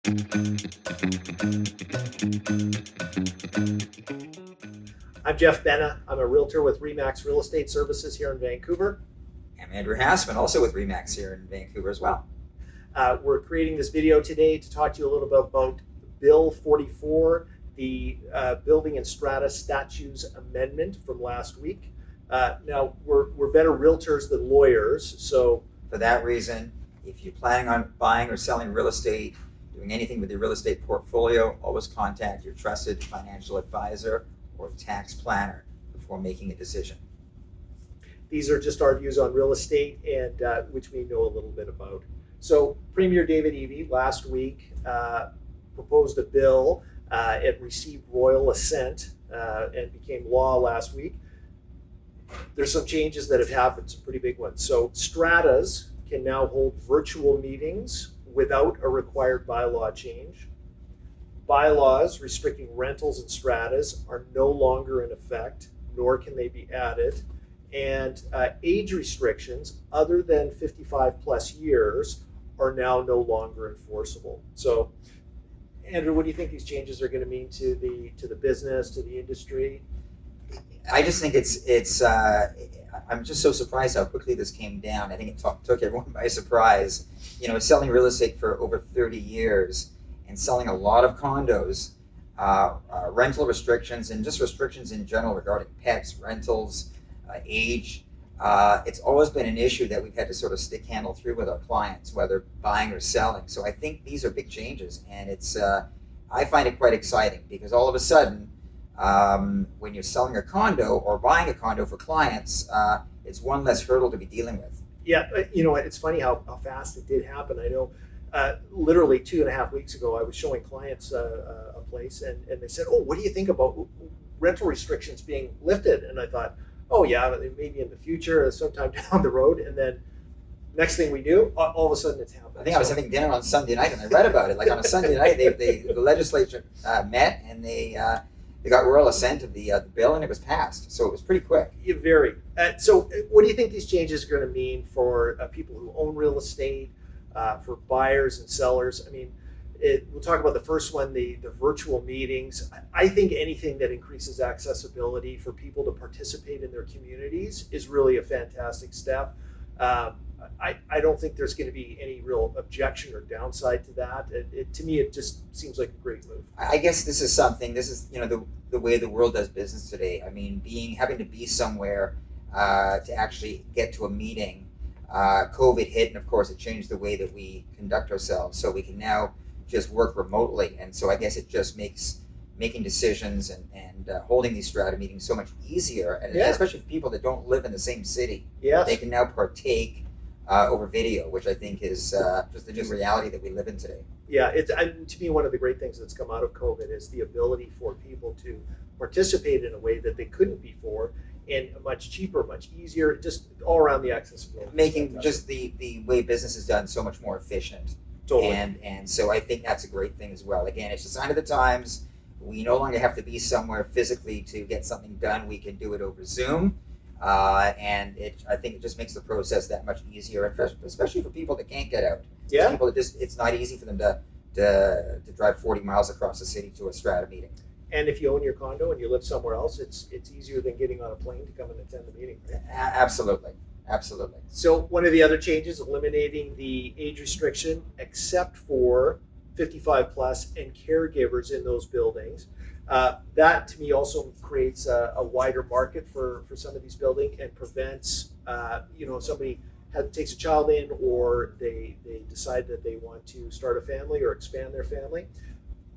I'm Jeff Benna. I'm a realtor with Remax Real Estate Services here in Vancouver. I'm Andrew Hasman, also with Remax here in Vancouver as well. We're creating this video today to talk to you a little bit about Bill 44, the Building and Strata Statutes Amendment from last week. Now, we're better realtors than lawyers, so For that reason, if you're planning on buying or selling real estate, doing anything with your real estate portfolio, always contact your trusted financial advisor or tax planner before making a decision. these are just our views on real estate, and which we know a little bit about. So Premier David Eby last week proposed a bill. It received royal assent and became law last week. There's some changes that have happened, some pretty big ones. So stratas can now hold virtual meetings without a required bylaw change. Bylaws restricting rentals and stratas are no longer in effect, nor can they be added. And age restrictions other than 55 plus years are now no longer enforceable. So, Andrew, what do you think these changes are going to mean to the business, to the industry? I just think I'm just so surprised how quickly this came down. I think it took everyone by surprise. Selling real estate for over 30 years and selling a lot of condos, rental restrictions and just restrictions in general regarding pets, rentals, age. It's always been an issue that we've had to sort of stick handle through with our clients, whether buying or selling. So I think these are big changes, and I find it quite exciting because all of a sudden, when you're selling a condo or buying a condo for clients, it's one less hurdle to be dealing with. Yeah, it's funny how fast it did happen. I know literally 2.5 weeks ago, I was showing clients a place, and they said, "Oh, what do you think about rental restrictions being lifted?" And I thought, "Oh yeah, maybe in the future, sometime down the road." And then next thing we knew, all of a sudden it's happened. I think I was having dinner on Sunday night and I read about it. Like on a Sunday night, the legislature met and they got royal assent of the bill, and it was passed. So it was pretty quick. Yeah, very. So what do you think these changes are going to mean for people who own real estate, for buyers and sellers? I mean, we'll talk about the first one, the virtual meetings. I think anything that increases accessibility for people to participate in their communities is really a fantastic step. I don't think there's going to be any real objection or downside to that. To me, it just seems like a great move. I guess this is the way the world does business today. I mean, having to be somewhere to actually get to a meeting. COVID hit, and of course, it changed the way that we conduct ourselves. So we can now just work remotely, and so I guess it just makes making decisions and holding these strata meetings so much easier, and especially for people that don't live in the same city. Yes. They can now partake over video, which I think is just the new reality that we live in today. Yeah, to me, one of the great things that's come out of COVID is the ability for people to participate in a way that they couldn't before, and much cheaper, much easier, just all around the accessibility. Making just the way business is done so much more efficient. Totally. And so I think that's a great thing as well. Again, it's a sign of the times. We no longer have to be somewhere physically to get something done. We can do it over Zoom. And I think it just makes the process that much easier, especially for people that can't get out. Yeah. People that it's not easy for them to drive 40 miles across the city to a strata meeting. And if you own your condo and you live somewhere else, it's easier than getting on a plane to come and attend the meeting. Right? Absolutely. So one of the other changes, eliminating the age restriction except for 55 plus and caregivers in those buildings. That to me also creates a wider market for some of these buildings and prevents somebody takes a child in, or they decide that they want to start a family or expand their family.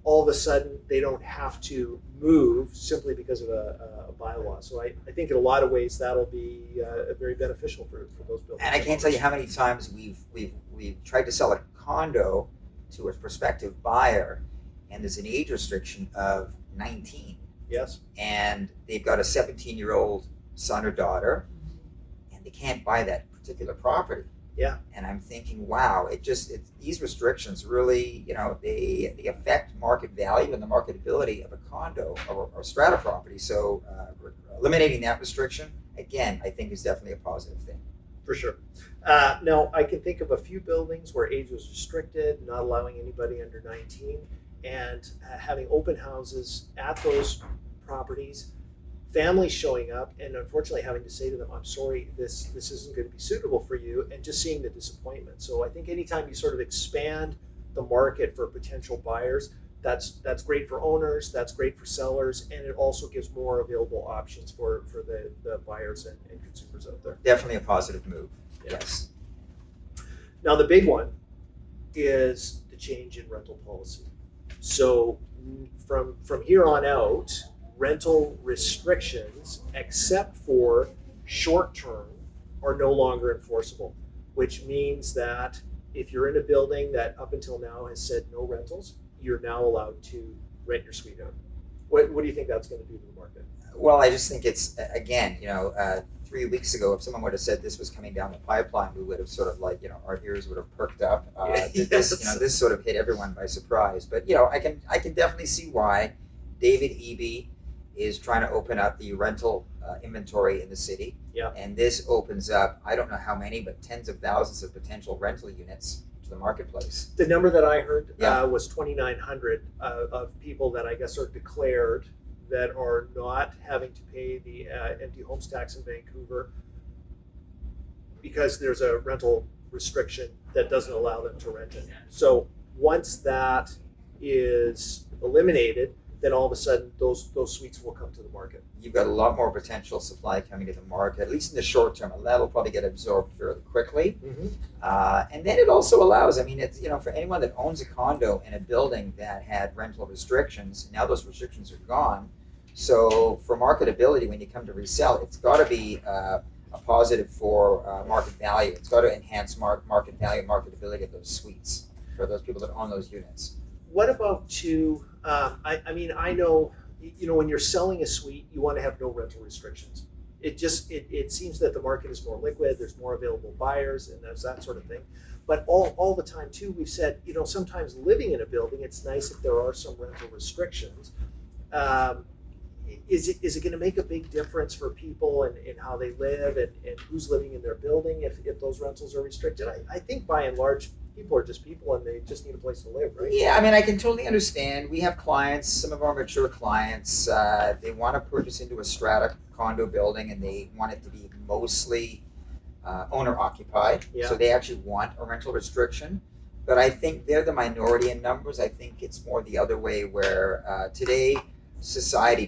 All of a sudden they don't have to move simply because of a bylaw. So I think in a lot of ways that'll be very beneficial for those buildings. And I can't tell you how many times we've tried to sell a condo to a prospective buyer, and there's an age restriction of 19. Yes. And they've got a 17-year-old son or daughter, and they can't buy that particular property. Yeah. And I'm thinking, wow, these restrictions really, they affect market value and the marketability of a condo or strata property. So eliminating that restriction, again, I think is definitely a positive thing. For sure. Now, I can think of a few buildings where age was restricted, not allowing anybody under 19, and having open houses at those properties, families showing up, and unfortunately having to say to them, "I'm sorry, this isn't going to be suitable for you," and just seeing the disappointment. So I think anytime you sort of expand the market for potential buyers, that's great for owners, that's great for sellers, and it also gives more available options for the buyers and consumers out there. Definitely a positive move. Yeah. Yes. Now, the big one is the change in rental policy. So from here on out, rental restrictions, except for short term, are no longer enforceable, which means that if you're in a building that up until now has said no rentals, you're now allowed to rent your suite out. What do you think that's going to do to the market? Well, I just think it's, again, 3 weeks ago, if someone would have said this was coming down the pipeline, we would have sort of like, our ears would have perked up. Yes. This sort of hit everyone by surprise. But I can definitely see why David Eby is trying to open up the rental inventory in the city. Yeah. And this opens up, I don't know how many, but tens of thousands of potential rental units to the marketplace. The number that I heard Yeah. was 2,900 of people that I guess are declared that are not having to pay the empty homes tax in Vancouver because there's a rental restriction that doesn't allow them to rent it. So once that is eliminated, then all of a sudden those suites will come to the market. You've got a lot more potential supply coming to the market, at least in the short term, and that'll probably get absorbed fairly quickly. Mm-hmm. And then it also allows, it's, for anyone that owns a condo in a building that had rental restrictions, now those restrictions are gone. So for marketability, when you come to resell, it's got to be a positive for market value. It's got to enhance market value and marketability of those suites for those people that own those units. What about I know, when you're selling a suite, you want to have no rental restrictions. It seems that the market is more liquid, there's more available buyers, and there's that sort of thing. But all the time too, we've said, sometimes living in a building, it's nice if there are some rental restrictions. Is it going to make a big difference for people and how they live and who's living in their building if those rentals are restricted? I think by and large, people are just people and they just need a place to live, right? Yeah, I can totally understand. We have clients, some of our mature clients, they want to purchase into a strata condo building and they want it to be mostly owner occupied. Yeah. So they actually want a rental restriction. But I think they're the minority in numbers. I think it's more the other way where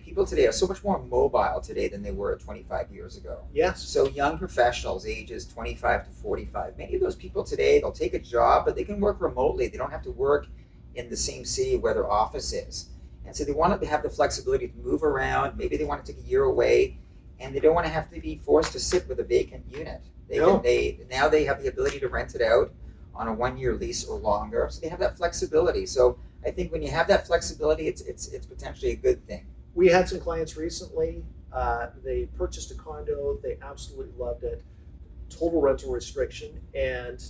people today are so much more mobile today than they were 25 years ago. Yes. So young professionals, ages 25 to 45, many of those people today, they'll take a job, but they can work remotely. They don't have to work in the same city where their office is. And so they want to have the flexibility to move around. Maybe they want to take a year away, and they don't want to have to be forced to sit with a vacant unit. Now they have the ability to rent it out on a 1-year lease or longer. So they have that flexibility. So I think when you have that flexibility, it's potentially a good thing. We had some clients recently. They purchased a condo. They absolutely loved it. Total rental restriction and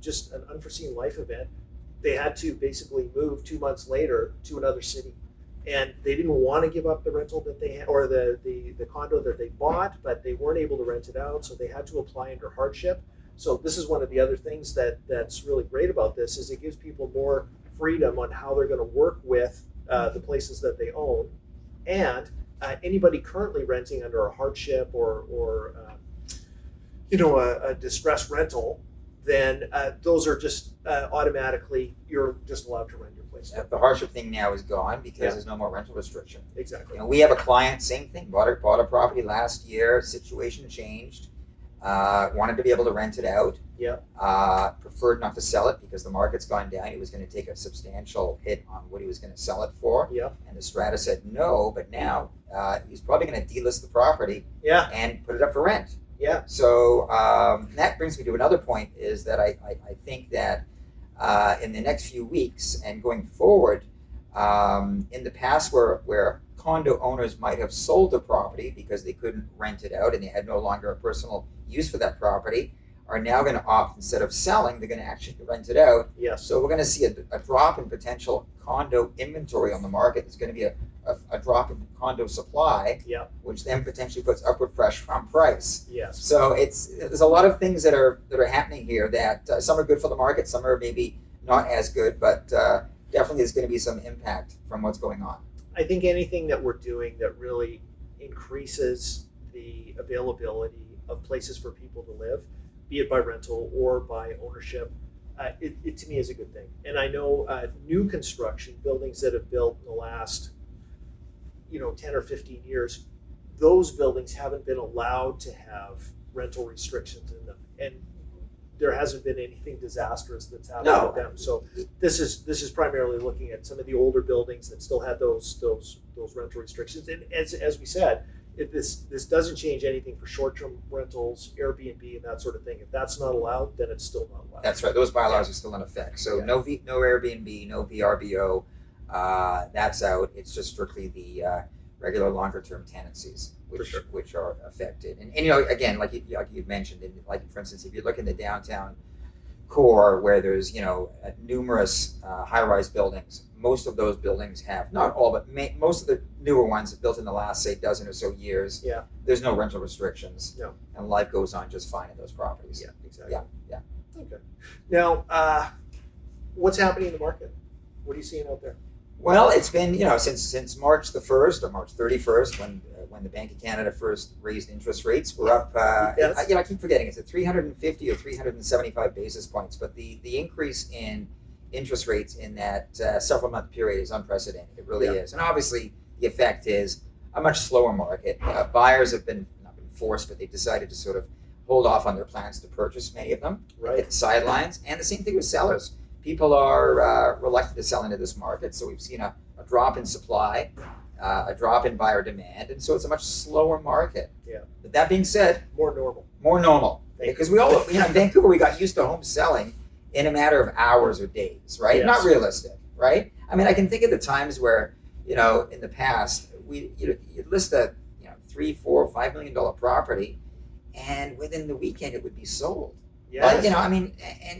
just an unforeseen life event. They had to basically move 2 months later to another city. And they didn't want to give up the rental that they had, or the condo that they bought, but they weren't able to rent it out, so they had to apply under hardship. So this is one of the other things that's really great about this is it gives people more freedom on how they're going to work with the places that they own, and anybody currently renting under a hardship or a distressed rental, then those are just automatically you're just allowed to rent your place. The hardship thing now is gone because Yeah. there's no more rental restriction. Exactly. We have a client, same thing, bought a property last year, situation changed, wanted to be able to rent it out. Yeah. Preferred not to sell it because the market's gone down. He was going to take a substantial hit on what he was going to sell it for. Yeah. And the Strata said no, but now he's probably going to delist the property Yeah. and put it up for rent. Yeah. So that brings me to another point is that I think that in the next few weeks and going forward, in the past where condo owners might have sold the property because they couldn't rent it out and they had no longer a personal use for that property, are now going to opt, instead of selling, they're going to actually rent it out. Yes. So we're going to see a drop in potential condo inventory on the market. There's going to be a drop in condo supply, Yeah. which then potentially puts upward pressure on price. Yes. So there's a lot of things that are happening here that some are good for the market, some are maybe not as good, but definitely there's going to be some impact from what's going on. I think anything that we're doing that really increases the availability of places for people to live, be it by rental or by ownership, it to me is a good thing. And I know new construction, buildings that have built in the last 10 or 15 years, those buildings haven't been allowed to have rental restrictions in them, and there hasn't been anything disastrous that's happened with them. So this is primarily looking at some of the older buildings that still had those rental restrictions. And as we said, this doesn't change anything for short-term rentals, Airbnb, and that sort of thing. If that's not allowed, then it's still not allowed. That's right. Those bylaws are still in effect. So no Airbnb, no VRBO. That's out. It's just strictly the regular longer-term tenancies, which are affected. And again, like you mentioned, like for instance, if you look in the downtown core where there's numerous high-rise buildings, most of those buildings have, not all, but most of the newer ones built in the last, say, dozen or so years. Yeah. There's no rental restrictions. No. And life goes on just fine in those properties. Yeah. Exactly. Yeah. Okay. Now, what's happening in the market? What are you seeing out there? Well, it's been since March the 1st or March 31st when the Bank of Canada first raised interest rates. We're up. Yes. I keep forgetting, it's at 350 or 375 basis points, but the increase in interest rates in that several month period is unprecedented. It really is, and obviously the effect is a much slower market. Buyers have been not been forced, but they've decided to sort of hold off on their plans to purchase. Many of them hit the sidelines, and the same thing with sellers. People are reluctant to sell into this market, so we've seen a drop in supply, a drop in buyer demand, and so it's a much slower market. Yeah. But that being said, more normal. Because we all, in Vancouver, we got used to homes selling in a matter of hours or days, right? Yes. Not realistic, right? I mean, I can think of the times where, in the past, you'd list a $3, $4, $5 million property, and within the weekend it would be sold. Yes. I mean,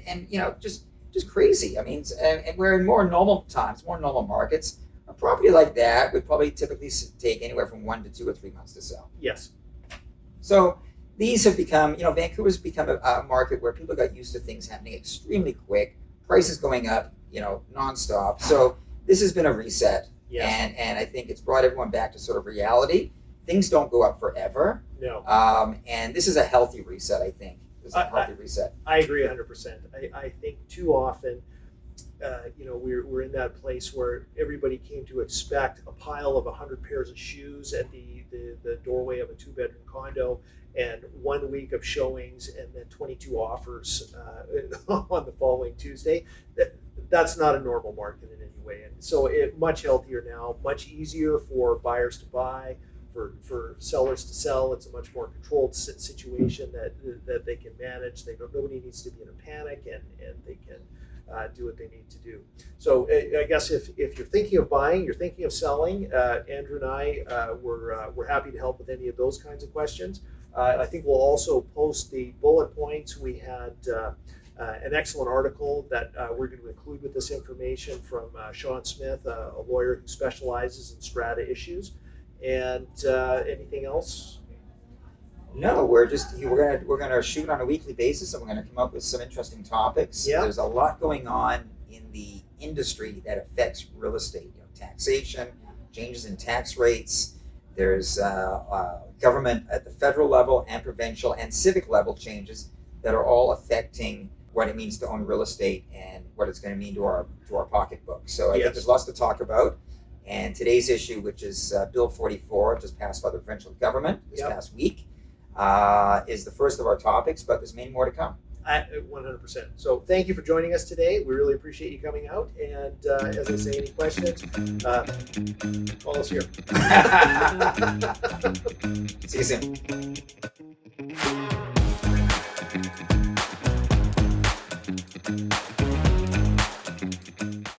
and just crazy. I mean, and we're in more normal times, more normal markets. A property like that would probably typically take anywhere from 1 to 2 or 3 months to sell. Yes. So these have become, Vancouver's become a market where people got used to things happening extremely quick, prices going up, nonstop. So this has been a reset. Yes. And I think it's brought everyone back to sort of reality. Things don't go up forever. No. And this is a healthy reset, I think. It's a healthy reset. I agree 100%. I think too often, we're in that place where everybody came to expect a pile of 100 pairs of shoes at the doorway of a 2-bedroom condo, and 1 week of showings, and then 22 offers on the following Tuesday. That's not a normal market in any way, and so much healthier now, much easier for buyers to buy. For sellers to sell, it's a much more controlled situation that they can manage. Nobody needs to be in a panic, and they can do what they need to do. So I guess if you're thinking of buying, you're thinking of selling, Andrew and I we're happy to help with any of those kinds of questions. I think we'll also post the bullet points. We had an excellent article that we're going to include with this information from Sean Smith, a lawyer who specializes in strata issues. And anything else? No, we're gonna shoot on a weekly basis, and we're gonna come up with some interesting topics. Yeah. There's a lot going on in the industry that affects real estate. Taxation, changes in tax rates. There's government at the federal level and provincial and civic level changes that are all affecting what it means to own real estate and what it's going to mean to our pocketbook. So I think there's lots to talk about. And today's issue, which is Bill 44, just passed by the provincial government this past week, is the first of our topics, but there's many more to come. 100%. So thank you for joining us today. We really appreciate you coming out. And as I say, any questions, call us here. See you soon.